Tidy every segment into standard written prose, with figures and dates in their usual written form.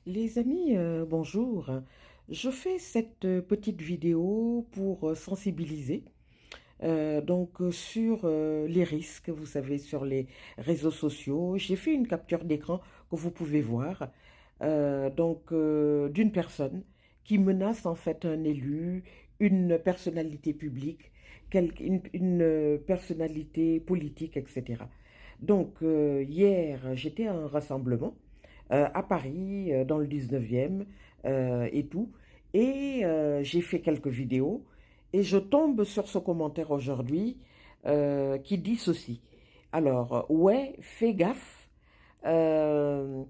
Les amis, bonjour. Je fais cette petite vidéo pour sensibiliser sur les risques, vous savez, sur les réseaux sociaux. J'ai fait une capture d'écran que vous pouvez voir d'une personne qui menace en fait un élu, une personnalité publique, une personnalité politique, etc. Hier, j'étais à un rassemblement à Paris, dans le 19e et tout. J'ai fait quelques vidéos et je tombe sur ce commentaire aujourd'hui qui dit ceci. Alors, ouais, fais gaffe. Euh,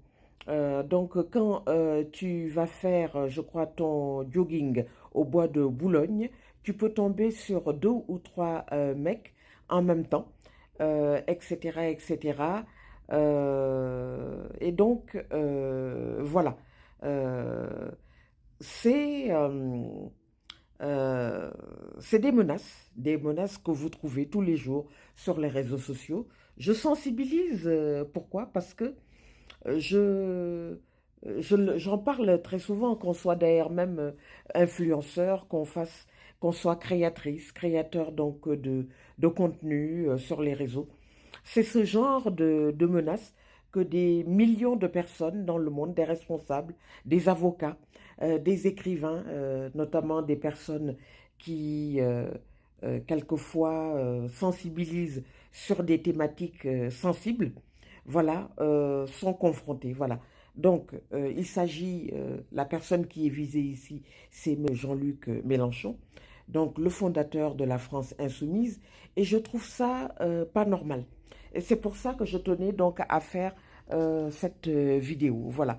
Quand tu vas faire, je crois, ton jogging au bois de Boulogne, tu peux tomber sur deux ou trois mecs en même temps, etc., etc. Voilà. Euh, c'est euh, c'est des menaces que vous trouvez tous les jours sur les réseaux sociaux. Je sensibilise, pourquoi? Parce que j'en parle très souvent, qu'on soit d'ailleurs même influenceur, qu'on soit créatrice, créateur de contenu sur les réseaux. C'est ce genre de menaces que des millions de personnes dans le monde, des responsables, des avocats, des écrivains, notamment des personnes qui quelquefois sensibilisent sur des thématiques sensibles, voilà, sont confrontés. Voilà. Il s'agit, la personne qui est visée ici, c'est Jean-Luc Mélenchon, donc le fondateur de la France insoumise, et je trouve ça pas normal. Et c'est pour ça que je tenais donc à faire cette vidéo. Voilà.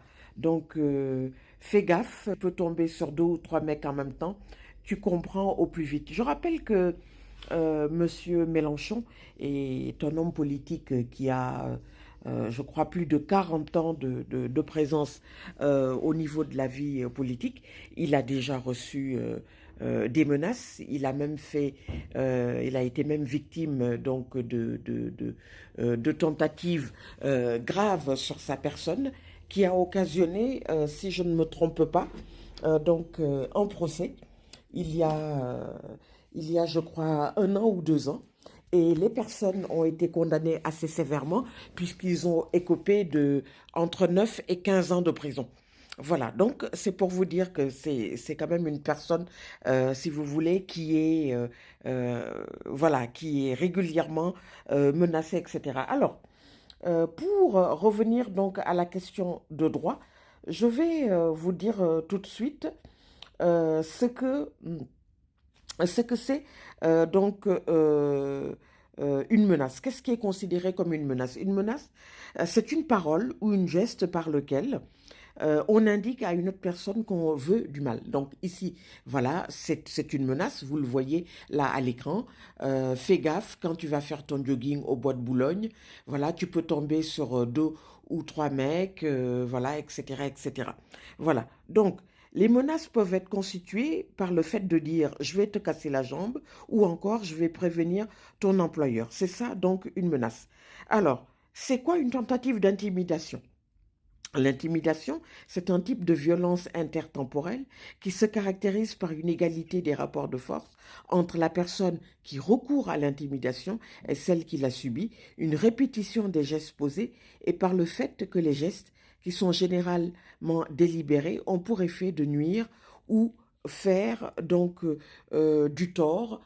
Fais gaffe, tu peux tomber sur deux ou trois mecs en même temps. Tu comprends au plus vite. Je rappelle que Monsieur Mélenchon est un homme politique qui a, je crois, plus de 40 ans de présence au niveau de la vie politique. Il a déjà reçu des menaces. Il a été même victime de tentatives graves sur sa personne qui a occasionné, si je ne me trompe pas, un procès il y a, euh, il y a, je crois, un an ou 2 ans. Et les personnes ont été condamnées assez sévèrement puisqu'ils ont écopé de entre 9 et 15 ans de prison. Voilà, donc c'est pour vous dire que c'est quand même une personne, si vous voulez, qui est régulièrement menacée, etc. Alors, pour revenir donc à la question de droit, je vais vous dire tout de suite euh, ce que ce que c'est une menace. Qu'est-ce qui est considéré comme une menace? Une menace, c'est une parole ou une geste par lequel on indique à une autre personne qu'on veut du mal. Donc ici, voilà, c'est une menace, vous le voyez là à l'écran. Fais gaffe quand tu vas faire ton jogging au bois de Boulogne. Voilà, tu peux tomber sur deux ou trois mecs, voilà, etc., etc. Voilà, donc les menaces peuvent être constituées par le fait de dire je vais te casser la jambe ou encore je vais prévenir ton employeur. C'est ça donc une menace. Alors, c'est quoi une tentative d'intimidation? L'intimidation, c'est un type de violence intertemporelle qui se caractérise par une égalité des rapports de force entre la personne qui recourt à l'intimidation et celle qui l'a subie, une répétition des gestes posés et par le fait que les gestes, qui sont généralement délibérés, ont pour effet de nuire ou faire du tort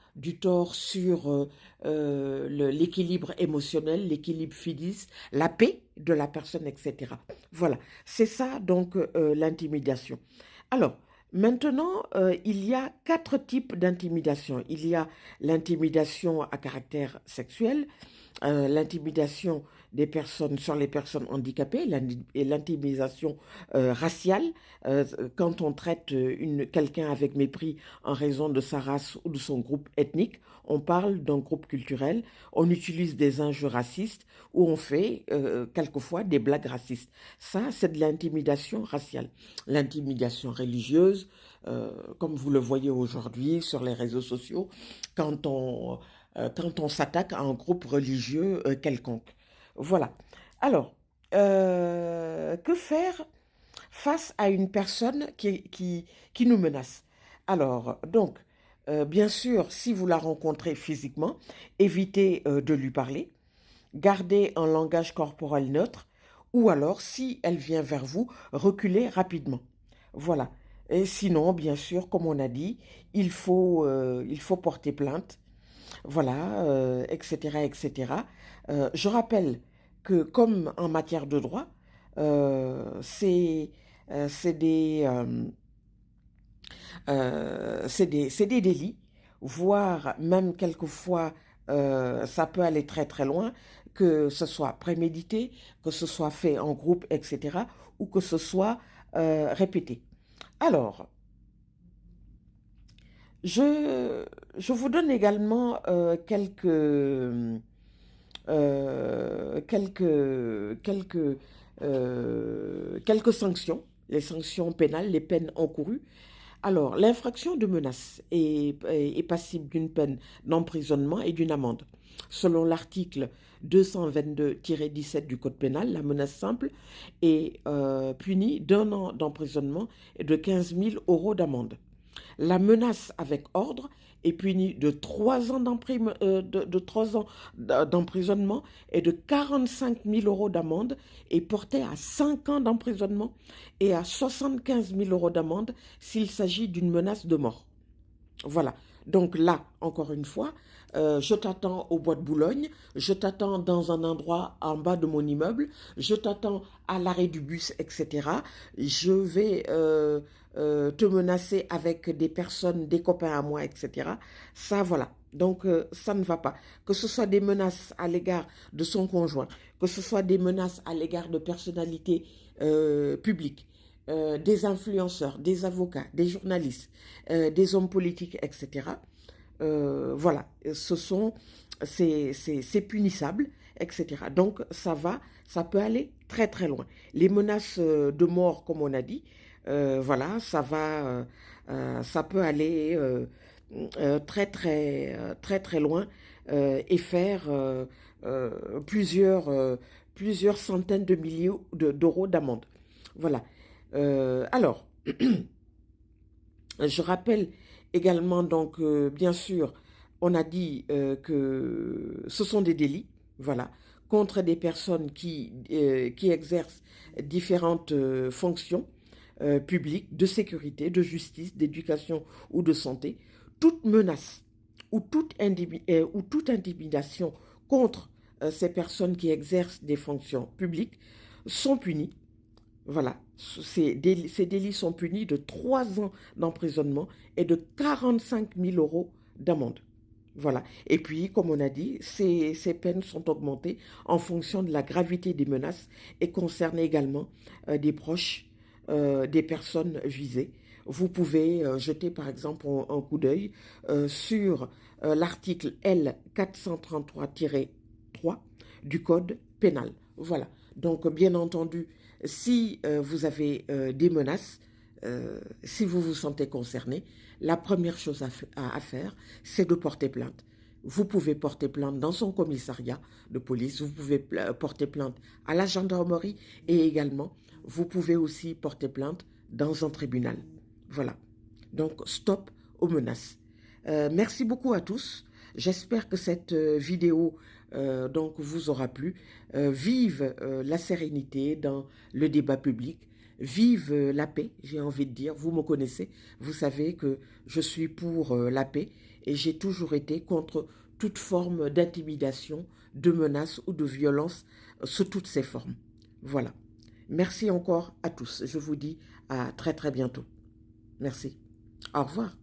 sur l'équilibre émotionnel, l'équilibre physique, la paix de la personne, etc. Voilà, c'est ça donc l'intimidation. Alors, maintenant, il y a quatre types d'intimidation. Il y a l'intimidation à caractère sexuel, l'intimidation des personnes sur les personnes handicapées et l'intimidation raciale, quand on traite quelqu'un avec mépris en raison de sa race ou de son groupe ethnique, on parle d'un groupe culturel, on utilise des injures racistes ou on fait quelquefois des blagues racistes. Ça, c'est de l'intimidation raciale. L'intimidation religieuse, comme vous le voyez aujourd'hui sur les réseaux sociaux, quand on, quand on s'attaque à un groupe religieux quelconque. Voilà. Alors, que faire face à une personne qui nous menace. Alors, donc, bien sûr, si vous la rencontrez physiquement, évitez de lui parler, gardez un langage corporel neutre, ou alors, si elle vient vers vous, reculez rapidement. Voilà. Et sinon, bien sûr, comme on a dit, il faut porter plainte, voilà, etc., etc. Je rappelle que, comme en matière de droit, c'est des, c'est des délits, voire même quelquefois, ça peut aller très très loin, que ce soit prémédité, que ce soit fait en groupe, etc., ou que ce soit répété. Alors, je, je vous donne également quelques sanctions, les sanctions pénales, les peines encourues. Alors, l'infraction de menace est passible d'une peine d'emprisonnement et d'une amende. Selon l'article 222-17 du Code pénal, la menace simple est punie d'1 an d'emprisonnement et de 15 000 euros d'amende. La menace avec ordre est punie de 3 ans d'emprisonnement et de 45 000 euros d'amende et portée à 5 ans d'emprisonnement et à 75 000 euros d'amende s'il s'agit d'une menace de mort. Voilà. Donc là, encore une fois, je t'attends au bois de Boulogne, je t'attends dans un endroit en bas de mon immeuble, je t'attends à l'arrêt du bus, etc. Je vais te menacer avec des personnes, des copains à moi, etc. Ça, voilà. Donc, ça ne va pas. Que ce soit des menaces à l'égard de son conjoint, que ce soit des menaces à l'égard de personnalités publiques, des influenceurs, des avocats, des journalistes, des hommes politiques, etc. Voilà, c'est punissable, etc. Donc ça peut aller très très loin. Les menaces de mort, comme on a dit, voilà, ça peut aller très très loin et faire plusieurs centaines de milliers d'euros d'amende. Voilà. Alors, je rappelle également, donc, bien sûr, on a dit que ce sont des délits, voilà, contre des personnes qui exercent différentes fonctions publiques, de sécurité, de justice, d'éducation ou de santé. Toute menace ou toute intimidation contre ces personnes qui exercent des fonctions publiques sont punies. Voilà, ces délits sont punis de 3 ans d'emprisonnement et de 45 000 euros d'amende. Voilà. Et puis, comme on a dit, ces peines sont augmentées en fonction de la gravité des menaces et concernent également des proches des personnes visées. Vous pouvez jeter par exemple un coup d'œil sur l'article L433-3 du Code pénal. Voilà. Donc, bien entendu, si vous avez des menaces, si vous vous sentez concerné, la première chose à faire, c'est de porter plainte. Vous pouvez porter plainte dans son commissariat de police, vous pouvez porter plainte à la gendarmerie et également, vous pouvez aussi porter plainte dans un tribunal. Voilà. Donc, stop aux menaces. Merci beaucoup à tous. J'espère que cette vidéo donc vous aura plu. Vive la sérénité dans le débat public. Vive la paix, j'ai envie de dire. Vous me connaissez, vous savez que je suis pour la paix et j'ai toujours été contre toute forme d'intimidation, de menace ou de violence sous toutes ses formes. Voilà. Merci encore à tous. Je vous dis à très très bientôt. Merci. Au revoir.